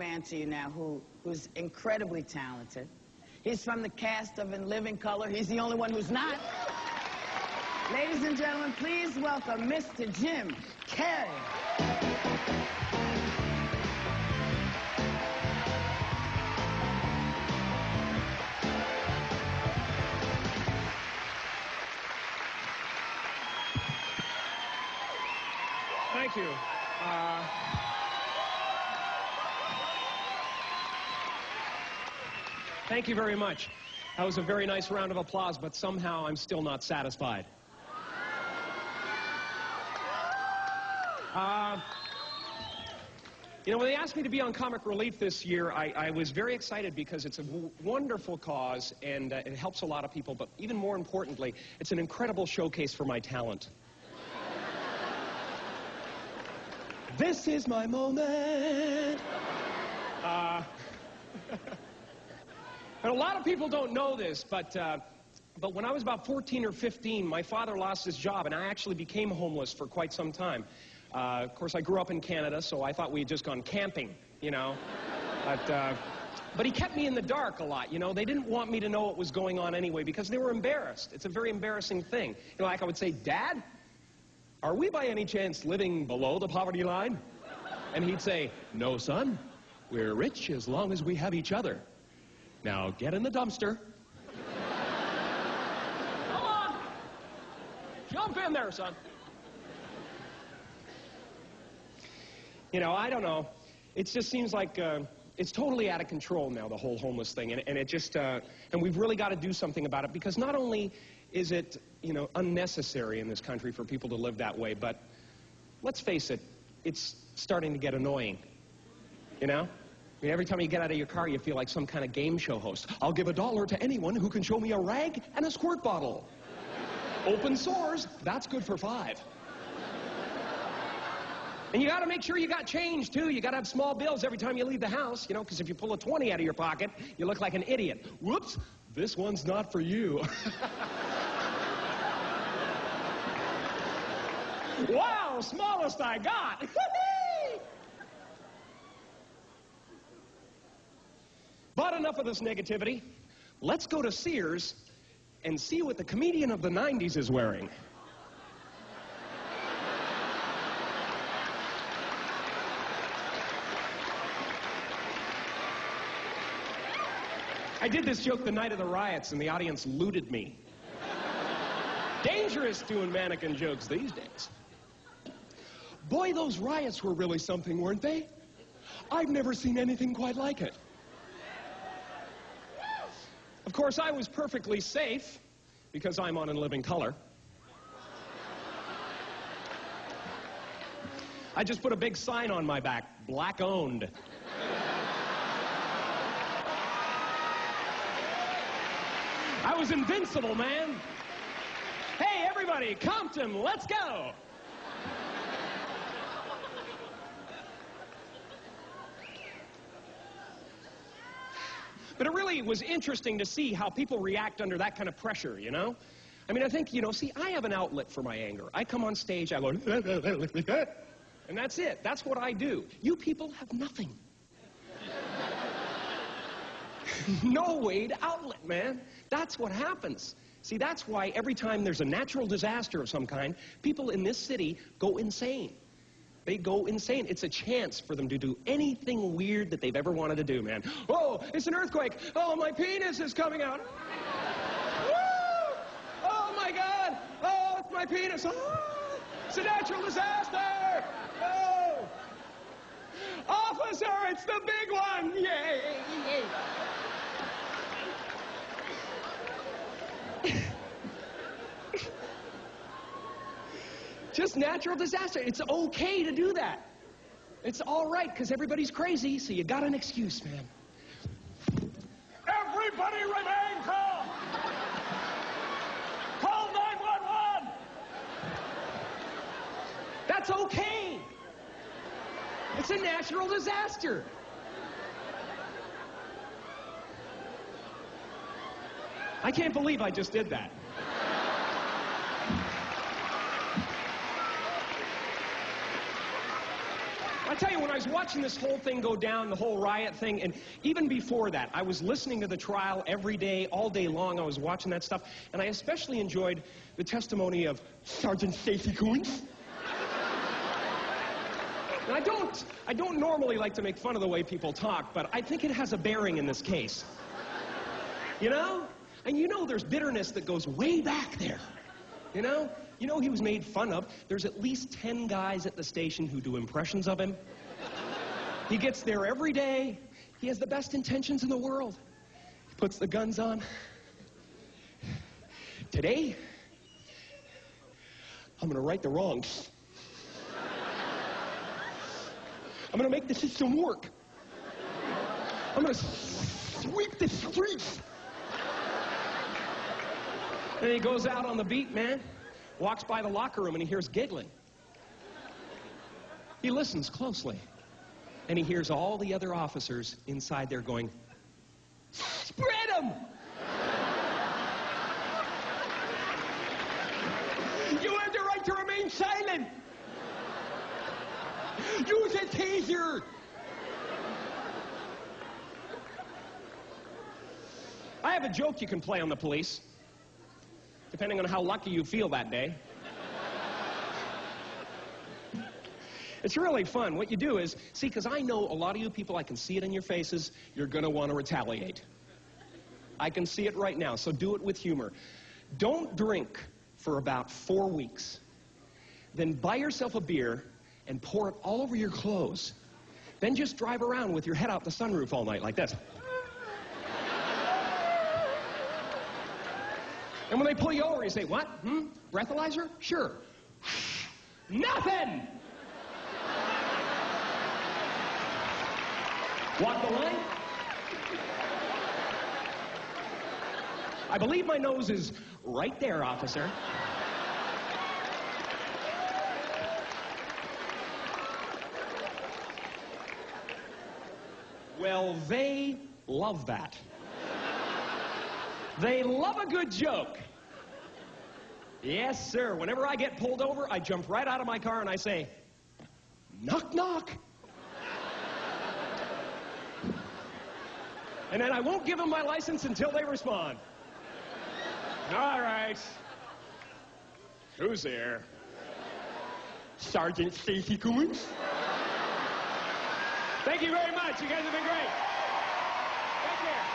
man to you now who's incredibly talented. He's from the cast of In Living Color. He's the only one who's not. Ladies and gentlemen, please welcome Mr. Jim Carrey. Thank you. Thank you very much. That was a very nice round of applause, but somehow I'm still not satisfied. You know, when they asked me to be on Comic Relief this year, I was very excited because it's a wonderful cause and it helps a lot of people, but even more importantly, it's an incredible showcase for my talent. This is my moment. And a lot of people don't know this, but when I was about 14 or 15, my father lost his job, and I actually became homeless for quite some time. Of course, I grew up in Canada, so I thought we had just gone camping, you know. But he kept me in the dark a lot, you know. They didn't want me to know what was going on anyway because they were embarrassed. It's a very embarrassing thing. You know, like I would say, Dad, are we by any chance living below the poverty line? And he'd say, no, son, we're rich as long as we have each other. Now get in the dumpster. Come on. Jump in there, son. You know, I don't know. It just seems like it's totally out of control now, the whole homeless thing. And it just, and we've really got to do something about it because not only is it, you know, unnecessary in this country for people to live that way, but let's face it, it's starting to get annoying, you know? I mean, every time you get out of your car, you feel like some kind of game show host. I'll give $1 to anyone who can show me a rag and a squirt bottle. Open sores, that's good for 5. And you got to make sure you got change, too. You got to have small bills every time you leave the house, you know, because if you pull a 20 out of your pocket, you look like an idiot. Whoops, this one's not for you. Wow, smallest I got. But enough of this negativity. Let's go to Sears and see what the comedian of the 90s is wearing. I did this joke the night of the riots, and the audience looted me. Dangerous doing mannequin jokes these days. Boy, those riots were really something, weren't they? I've never seen anything quite like it. Of course, I was perfectly safe because I'm on In Living Color. I just put a big sign on my back, black owned. I was invincible, man. Hey, everybody, Compton, let's go. But it really was interesting to see how people react under that kind of pressure, you know? I mean, I think, you know, see, I have an outlet for my anger. I come on stage, I go, and that's it. That's what I do. You people have nothing. No way to outlet, man. That's what happens. See, that's why every time there's a natural disaster of some kind, people in this city go insane. They go insane. It's a chance for them to do anything weird that they've ever wanted to do, man. Oh, it's an earthquake. Oh, my penis is coming out. Woo! Oh, my God. Oh, it's my penis. Oh, it's a natural disaster. Oh. Officer, it's the big one. Yay. Just natural disaster. It's okay to do that. It's all right, because everybody's crazy, so you got an excuse, man. Everybody remain calm. Call 911. That's okay. It's a natural disaster. I can't believe I just did that. I tell you, when I was watching this whole thing go down, the whole riot thing, and even before that, I was listening to the trial every day, all day long. I was watching that stuff, and I especially enjoyed the testimony of Sergeant Stacey Coons. And I don't normally like to make fun of the way people talk, but I think it has a bearing in this case. You know? And you know there's bitterness that goes way back there. You know? You know he was made fun of. There's at least 10 guys at the station who do impressions of him. He gets there every day. He has the best intentions in the world. He puts the guns on. Today, I'm going to right the wrongs. I'm going to make the system work. I'm going to sweep the streets. And he goes out on the beat, man. Walks by the locker room and he hears giggling. He listens closely. And he hears all the other officers inside there going, "Spread them! You have the right to remain silent! Use a taser!" I have a joke you can play on the police, depending on how lucky you feel that day. It's really fun. What you do is, see, because I know a lot of you people, I can see it in your faces, you're going to want to retaliate. I can see it right now, so do it with humor. Don't drink for about 4 weeks. Then buy yourself a beer and pour it all over your clothes. Then just drive around with your head out the sunroof all night like this. And when they pull you over, you say, "What? Breathalyzer? Sure." Nothing! Walk the line? I believe my nose is right there, officer. Well, they love that. They love a good joke. Yes, sir. Whenever I get pulled over, I jump right out of my car and I say, "Knock, knock." And then I won't give them my license until they respond. "All right. Who's there?" "Sergeant Stacey Coons." Thank you very much. You guys have been great. Take care.